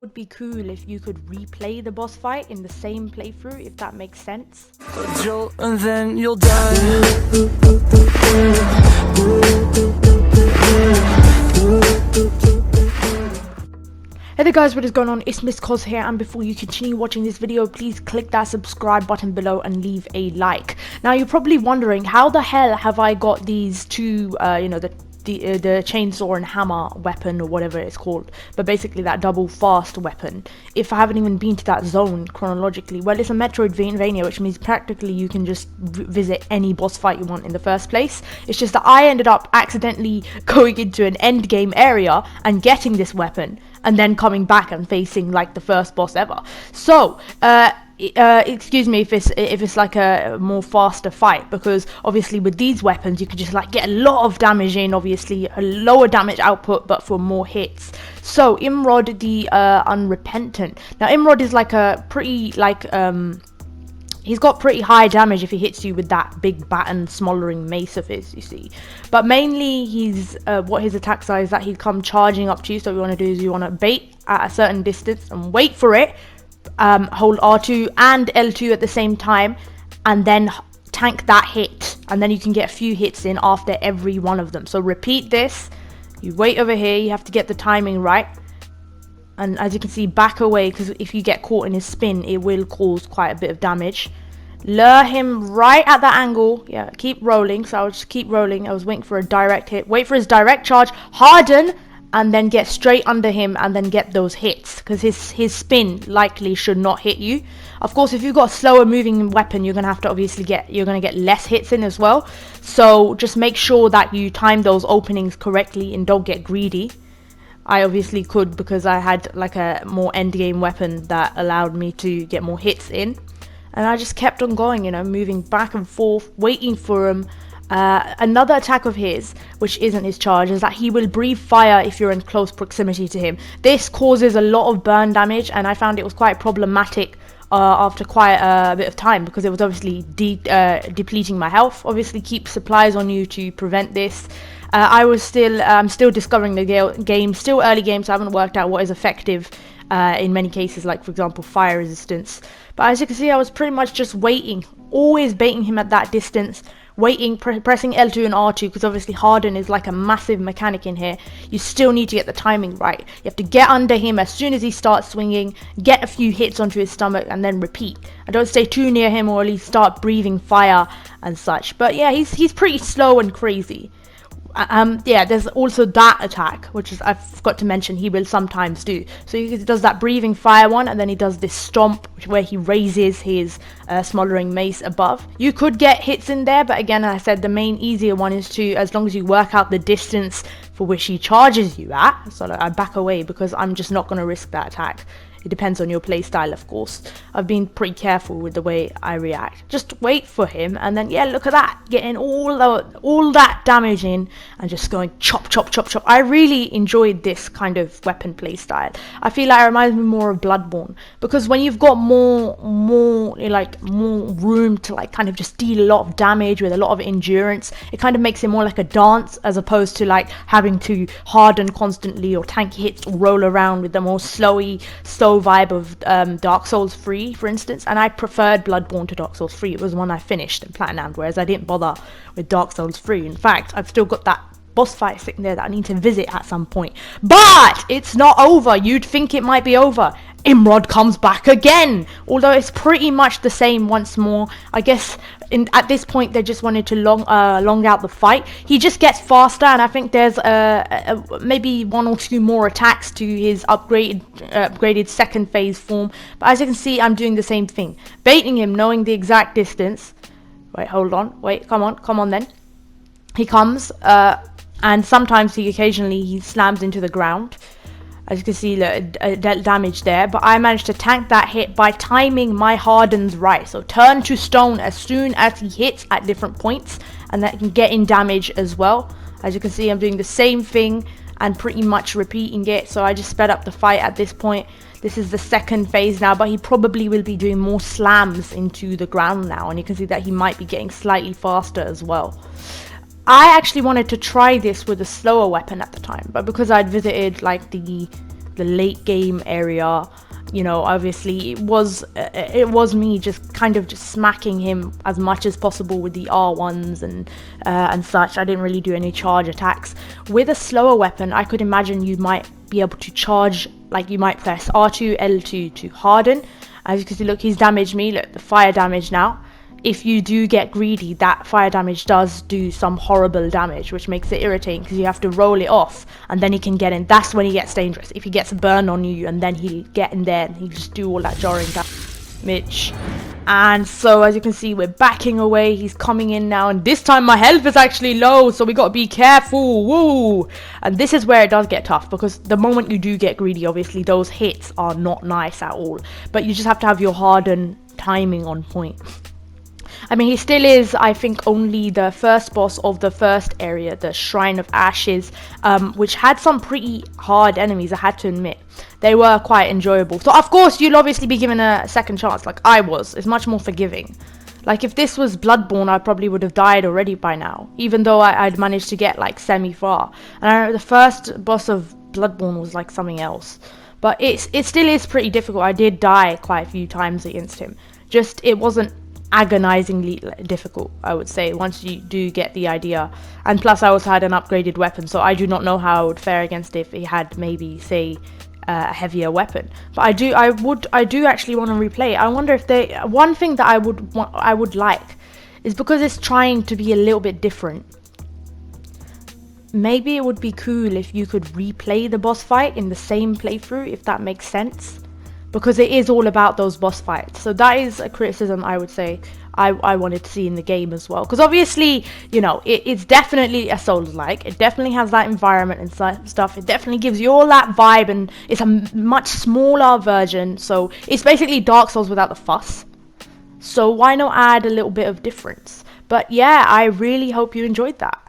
Would be cool if you could replay the boss fight in the same playthrough, if that makes sense. A jolt and then you'll die. Hey there guys, what is going on? It's C.O.Z here, and before you continue watching this video, please click that subscribe button below and leave a like. Now you're probably wondering, how the hell have I got these two, the chainsaw and hammer weapon, or whatever it's called, but basically that double fast weapon, if I haven't even been to that zone chronologically? Well, it's a Metroidvania, which means practically you can just visit any boss fight you want in the first place. It's just that I ended up accidentally going into an endgame area and getting this weapon, and then coming back and facing like the first boss ever. So excuse me if it's like a more faster fight, because obviously with these weapons you can just like get a lot of damage in, obviously a lower damage output but for more hits. So Imrod the Unrepentant. Now Imrod is like a pretty like he's got pretty high damage if he hits you with that big baton smoldering mace of his, you see. But mainly he's what his attacks are is that he'd come charging up to you. So what you want to do is you want to bait at a certain distance and wait for it, hold R2 and L2 at the same time, and then tank that hit, and then you can get a few hits in after every one of them. So repeat this, you wait over here, you have to get the timing right, and as you can see, back away, because if you get caught in his spin it will cause quite a bit of damage. Lure him right at that angle, yeah, keep rolling. So I'll just keep rolling. I was waiting for a direct hit, wait for his direct charge, harden, and then get straight under him and then get those hits, because his spin likely should not hit you. Of course, if you've got a slower moving weapon, you're gonna have to obviously you're gonna get less hits in as well. So just make sure that you time those openings correctly and don't get greedy. I obviously could, because I had like a more endgame weapon that allowed me to get more hits in, and I just kept on going, you know, moving back and forth, waiting for him. Another attack of his, which isn't his charge, is that he will breathe fire if you're in close proximity to him. This causes a lot of burn damage, and I found it was quite problematic after quite a bit of time, because it was obviously depleting my health. Obviously keep supplies on you to prevent this. I'm still discovering the game, still early game, so I haven't worked out what is effective in many cases, like for example fire resistance. But as you can see, I was pretty much just waiting, always baiting him at that distance, waiting, pressing L2 and R2, because obviously harden is like a massive mechanic in here. You still need to get the timing right. You have to get under him as soon as he starts swinging, get a few hits onto his stomach, and then repeat. And don't stay too near him, or at least start breathing fire and such. But yeah, he's pretty slow and crazy. Yeah, there's also that attack, which is, I forgot to mention, he will sometimes do. So he does that breathing fire one, and then he does this stomp, where he raises his smoldering mace above. You could get hits in there, but again, as I said, the main easier one is to, as long as you work out the distance for which he charges you at. So like, I back away, because I'm just not going to risk that attack. It depends on your playstyle, of course. I've been pretty careful with the way I react. Just wait for him, and then yeah, look at that, getting all that damage in, and just going chop, chop, chop, chop. I really enjoyed this kind of weapon playstyle. I feel like it reminds me more of Bloodborne, because when you've got more room to like kind of just deal a lot of damage with a lot of endurance, it kind of makes it more like a dance, as opposed to like having to harden constantly or tank hits or roll around with the more slow vibe of Dark Souls 3, for instance. And I preferred Bloodborne to Dark Souls 3. It was one I finished and platinumed, whereas I didn't bother with Dark Souls 3. In fact, I've still got that boss fight sitting there that I need to visit at some point. But it's not over. You'd think it might be over. Imrod comes back again, although it's pretty much the same once more. I guess at this point they just wanted to long out the fight. He just gets faster, and I think there's maybe one or two more attacks to his upgraded second phase form. But as you can see, I'm doing the same thing, baiting him, knowing the exact distance. Wait, hold on, wait, come on then. He comes, and sometimes occasionally he slams into the ground. As you can see, damage there, but I managed to tank that hit by timing my hardens right. So turn to stone as soon as he hits at different points, and that can get in damage as well. As you can see, I'm doing the same thing and pretty much repeating it. So I just sped up the fight at this point. This is the second phase now, but he probably will be doing more slams into the ground now, and you can see that he might be getting slightly faster as well. I actually wanted to try this with a slower weapon at the time, but because I'd visited like the the late game area, you know, obviously it was me just kind of just smacking him as much as possible with the R1s and such. I didn't really do any charge attacks. With a slower weapon, I could imagine you might be able to charge, like you might press R2, L2 to harden. As you can see, look, he's damaged me. Look, the fire damage now. If you do get greedy, that fire damage does do some horrible damage, which makes it irritating because you have to roll it off and then he can get in. That's when he gets dangerous. If he gets a burn on you and then he'll get in there and he'll just do all that jarring damage. And so as you can see, we're backing away. He's coming in now, and this time my health is actually low, so we got to be careful. Woo! And this is where it does get tough, because the moment you do get greedy, obviously those hits are not nice at all, but you just have to have your hardened timing on point. I mean, he still is, I think, only the first boss of the first area, the Shrine of Ashes, which had some pretty hard enemies, I had to admit. They were quite enjoyable. So, of course, you'll obviously be given a second chance, like I was. It's much more forgiving. Like, if this was Bloodborne, I probably would have died already by now, even though I'd managed to get, like, semi-far. And I know the first boss of Bloodborne was, like, something else. But it still is pretty difficult. I did die quite a few times against him. Just, it wasn't agonizingly difficult, I would say, once you do get the idea. And plus I also had an upgraded weapon, so I do not know how I would fare against it if he had maybe, say, a heavier weapon. But I do actually want to replay. I wonder if one thing that I would like is, because it's trying to be a little bit different, maybe it would be cool if you could replay the boss fight in the same playthrough, if that makes sense. Because it is all about those boss fights. So that is a criticism I would say I wanted to see in the game as well. Because obviously, you know, it's definitely a Souls-like. It definitely has that environment and stuff. It definitely gives you all that vibe, and it's a much smaller version. So it's basically Dark Souls without the fuss. So why not add a little bit of difference? But yeah, I really hope you enjoyed that.